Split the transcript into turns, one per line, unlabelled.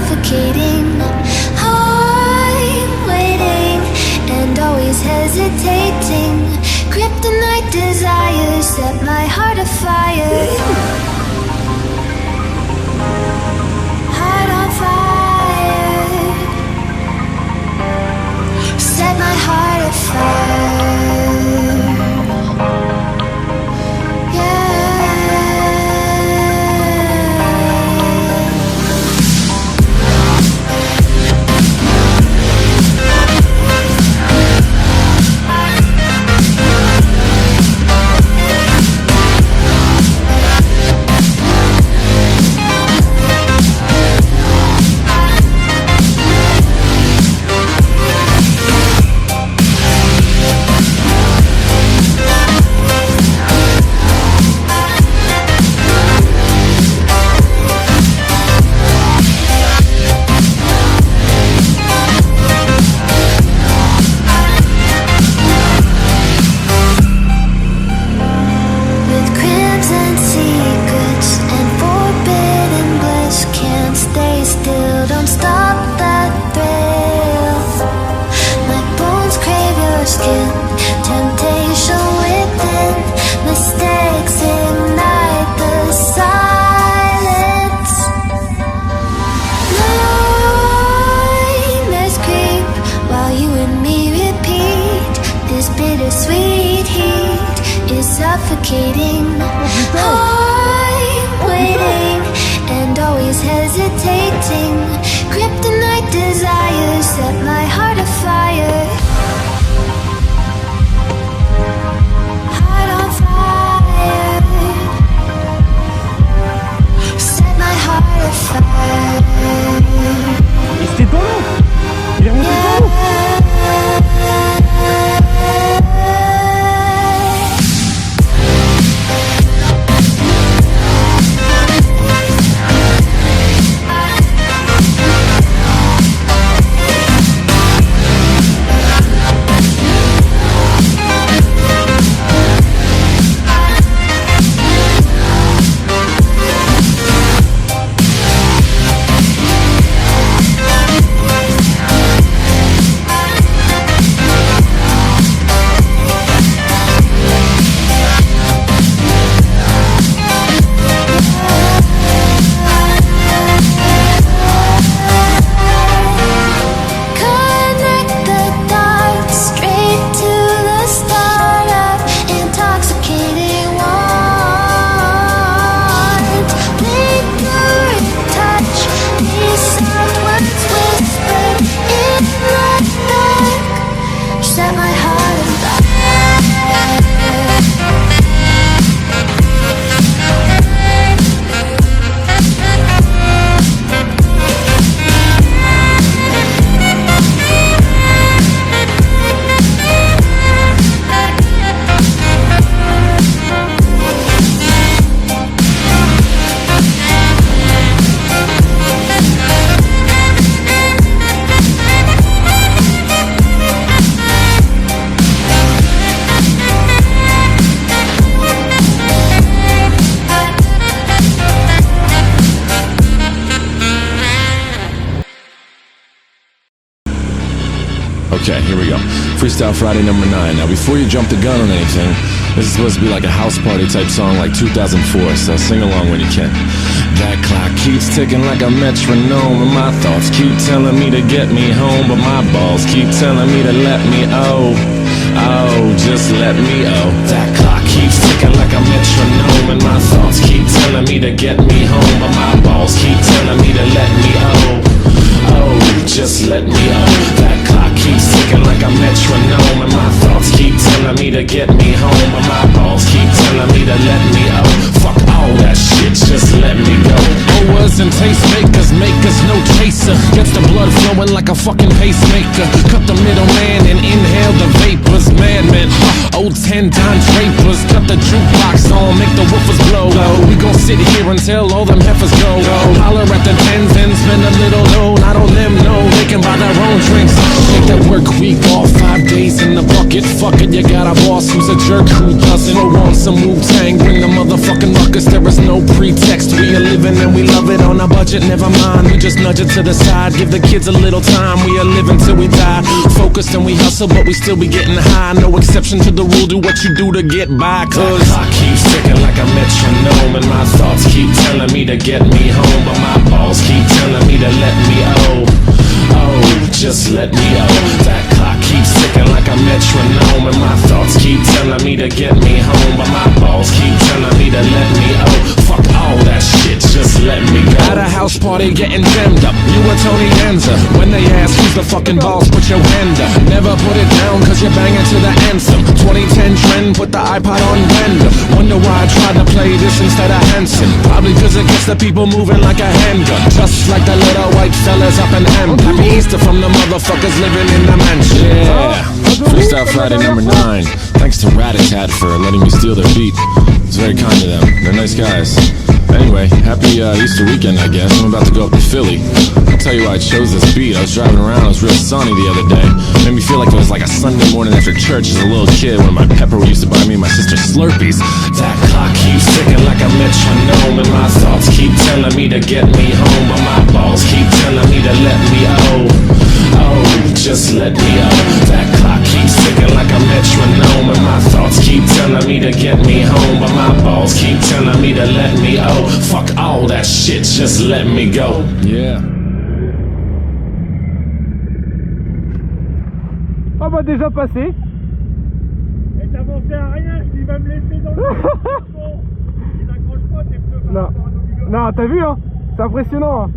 suffocating. I'm waiting and always hesitating. Kryptonite desires set my heart afire. Heart on fire. Set my heart afire. Suffocating. I'm waiting and always hesitating. Kryptonite desires set my heart afire. Heart on fire. Set my heart afire.
C'était pas long. Il est remonté pas long.
Okay, here we go. Freestyle Friday number 9. Now before you jump the gun on anything, this is supposed to be like a house party type song like 2004, so sing along when you can. That clock keeps ticking like a metronome, and my thoughts keep telling me to get me home, but my balls keep telling me to let me just let me That clock keeps ticking like a metronome, and my thoughts keep telling me to get me home, but my balls keep telling me to let me just let me That clock keeps ticking like a metronome, and my thoughts keep telling me to get me home, but my balls keep telling me to let me Fuck all that shit, just let me go. Owers and tastemakers make us no chaser. Gets the blood flowing like a fucking pacemaker. Cut the middleman and inhale the vapors. Madman, old 10-ton drapers. Cut the jukebox all, make the woofers blow. We gon' sit here until all them heifers go. Holler at the tens and spend a little dough. Not on them, no, they can buy their own drinks. Take that work week off, 5 days in the bucket. Fuck it, you got a boss who's a jerk who doesn't. Throw on some Wu-Tang, bring the motherfucking ruckus. There is no pretext. We are living and we love it on a budget. Never mind, we just nudge it to the side. Give the kids a little time. We are living till we die. Focused and we hustle, but we still be getting high. No exception to the rule. Do what you do to get by. Cause I keep ticking like a metronome, and my thoughts keep telling me to get me home, but my balls keep telling me to let me just let me That clock keeps ticking like a metronome, and my thoughts keep telling me to get me home, but my balls keep telling me to let me fuck all that shit, just let me go. At a house party getting jammed up, you and Tony Danza. When they ask who's the fucking boss, put your hand up. Never put it down cause you're banging to the anthem. 2010 trend, put the iPod on random. Wonder why I tried to play this instead of Hanson. Probably cause it gets the people moving like a handgun. Just like the little white fellas up in M. Happy Easter from the motherfuckers living in the mansion. Yeah, Freestyle Friday number 9. Thanks to Rat-a-Tat for letting me steal their beat. It's very kind of them. They're nice guys. Anyway, happy Easter weekend, I guess. I'm about to go up to Philly. I'll tell you why I chose this beat. I was driving around, it was real sunny the other day. Made me feel like it was like a Sunday morning after church as a little kid when my pepper used to buy me and my sister Slurpees. That clock keeps ticking like a metronome, and my thoughts keep telling me to get me home, but my balls keep telling me to let me just let me That clock keeps ticking like a metronome, and my thoughts keep telling me to get me home, but my balls keep telling me to let me fuck all that shit, just let me go. Yeah.
Ah bah déjà passé.
Et t'avançais à rien, je dis va me laisser dans le bon, il n'accroche pas tes pneus par rapport à nos bigorneaux.
Non, t'as vu hein? C'est impressionnant hein.